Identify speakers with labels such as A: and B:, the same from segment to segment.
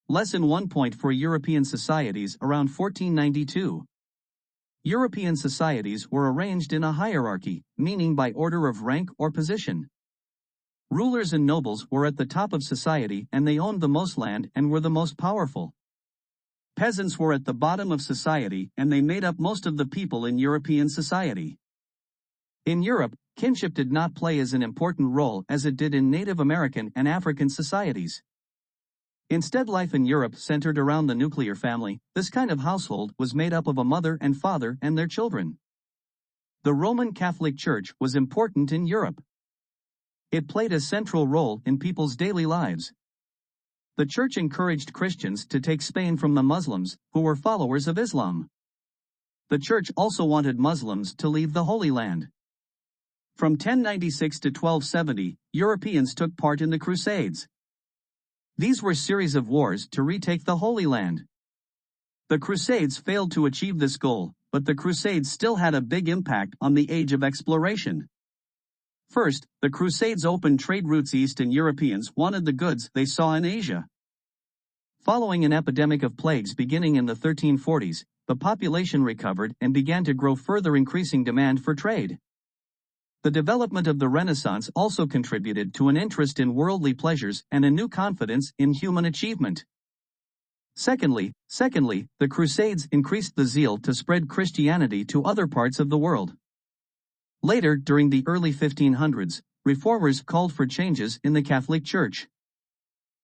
A: Lesson 1 point for European societies around 1492. European societies were arranged in a hierarchy, meaning by order of rank or position. Rulers and nobles were at the top of society and they owned the most land and were the most powerful. Peasants were at the bottom of society and they made up most of the people in European society. In Europe, kinship did not play as an important role as it did in Native American and African societies. Instead, life in Europe centered around the nuclear family. This kind of household was made up of a mother and father and their children. The Roman Catholic Church was important in Europe. It played a central role in people's daily lives. The church encouraged Christians to take Spain from the Muslims, who were followers of Islam. The church also wanted Muslims to leave the Holy Land. From 1096 to 1270, Europeans took part in the Crusades. These were series of wars to retake the Holy Land. The Crusades failed to achieve this goal, but the Crusades still had a big impact on the age of exploration. First, the Crusades opened trade routes east and Europeans wanted the goods they saw in Asia. Following an epidemic of plagues beginning in the 1340s, the population recovered and began to grow, further increasing demand for trade. The development of the Renaissance also contributed to an interest in worldly pleasures and a new confidence in human achievement. Secondly, the Crusades increased the zeal to spread Christianity to other parts of the world. Later, during the early 1500s, reformers called for changes in the Catholic Church.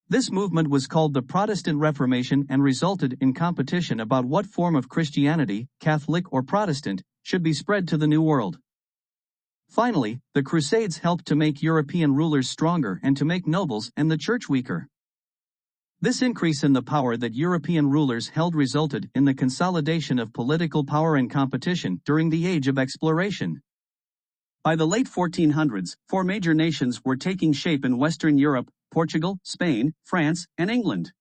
A: This movement was called the Protestant Reformation and resulted in competition about what form of Christianity, Catholic or Protestant, should be spread to the New World. Finally, the Crusades helped to make European rulers stronger and to make nobles and the church weaker. This increase in the power that European rulers held resulted in the consolidation of political power and competition during the Age of Exploration. By the late 1400s, four major nations were taking shape in Western Europe: Portugal, Spain, France, and England.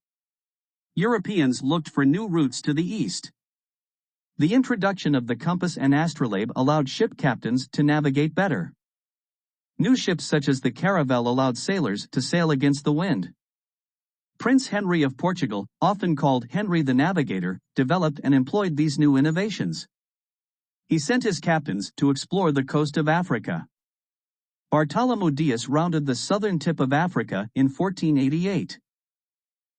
A: Europeans looked for new routes to the east. The introduction of the compass and astrolabe allowed ship captains to navigate better. New ships such as the caravel allowed sailors to sail against the wind. Prince Henry of Portugal, often called Henry the Navigator, developed and employed these new innovations. He sent his captains to explore the coast of Africa. Bartholomew Dias rounded the southern tip of Africa in 1488.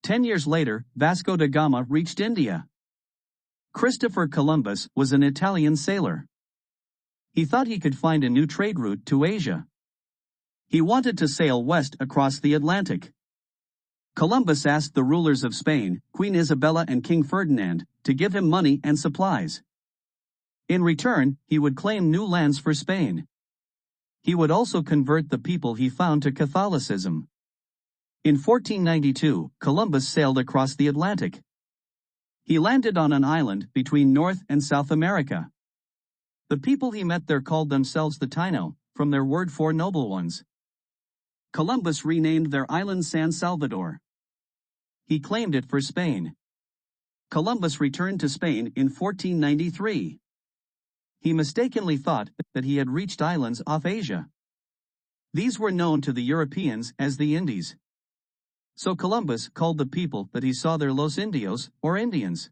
A: 10 years later, Vasco da Gama reached India. Christopher Columbus was an Italian sailor. He thought he could find a new trade route to Asia. He wanted to sail west across the Atlantic. Columbus asked the rulers of Spain, Queen Isabella and King Ferdinand, to give him money and supplies. In return, he would claim new lands for Spain. He would also convert the people he found to Catholicism. In 1492, Columbus sailed across the Atlantic. He landed on an island between North and South America. The people he met there called themselves the Taino, from their word for noble ones. Columbus renamed their island San Salvador. He claimed it for Spain. Columbus returned to Spain in 1493. He mistakenly thought that he had reached islands off Asia. These were known to the Europeans as the Indies. So Columbus called the people that he saw there Los Indios, or Indians.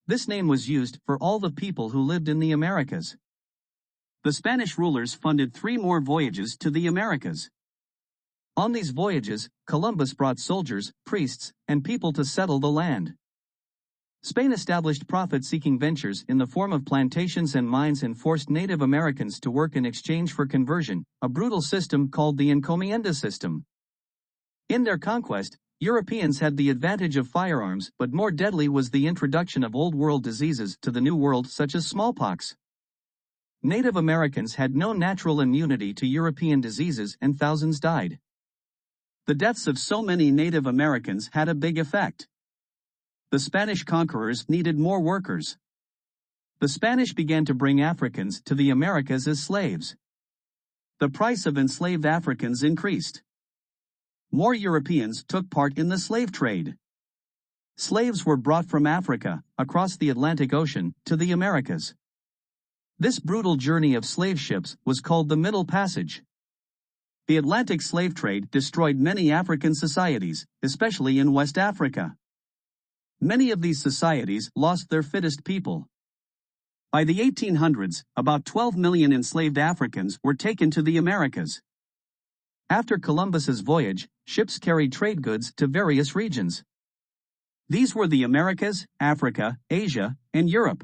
A: This name was used for all the people who lived in the Americas. The Spanish rulers funded 3 more voyages to the Americas. On these voyages, Columbus brought soldiers, priests, and people to settle the land. Spain established profit-seeking ventures in the form of plantations and mines and forced Native Americans to work in exchange for conversion, a brutal system called the encomienda system. In their conquest, Europeans had the advantage of firearms, but more deadly was the introduction of Old World diseases to the New World, such as smallpox. Native Americans had no natural immunity to European diseases and thousands died. The deaths of so many Native Americans had a big effect. The Spanish conquerors needed more workers. The Spanish began to bring Africans to the Americas as slaves. The price of enslaved Africans increased. More Europeans took part in the slave trade. Slaves were brought from Africa, across the Atlantic Ocean, to the Americas. This brutal journey of slave ships was called the Middle Passage. The Atlantic slave trade destroyed many African societies, especially in West Africa. Many of these societies lost their fittest people. By the 1800s, about 12 million enslaved Africans were taken to the Americas. After Columbus's voyage, ships carried trade goods to various regions. These were the Americas, Africa, Asia, and Europe.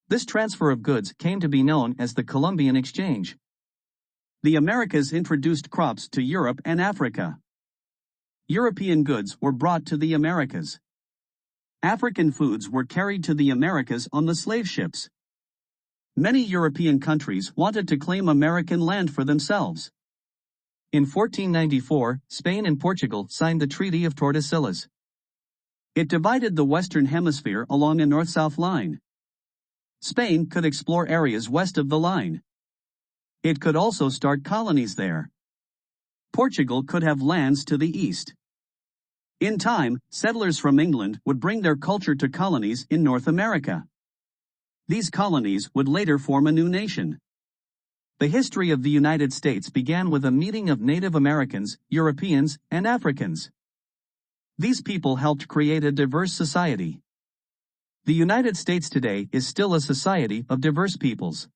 A: This transfer of goods came to be known as the Columbian Exchange. The Americas introduced crops to Europe and Africa. European goods were brought to the Americas. African foods were carried to the Americas on the slave ships. Many European countries wanted to claim American land for themselves. In 1494, Spain and Portugal signed the Treaty of Tordesillas. It divided the Western Hemisphere along a north-south line. Spain could explore areas west of the line. It could also start colonies there. Portugal could have lands to the east. In time, settlers from England would bring their culture to colonies in North America. These colonies would later form a new nation. The history of the United States began with a meeting of Native Americans, Europeans, and Africans. These people helped create a diverse society. The United States today is still a society of diverse peoples.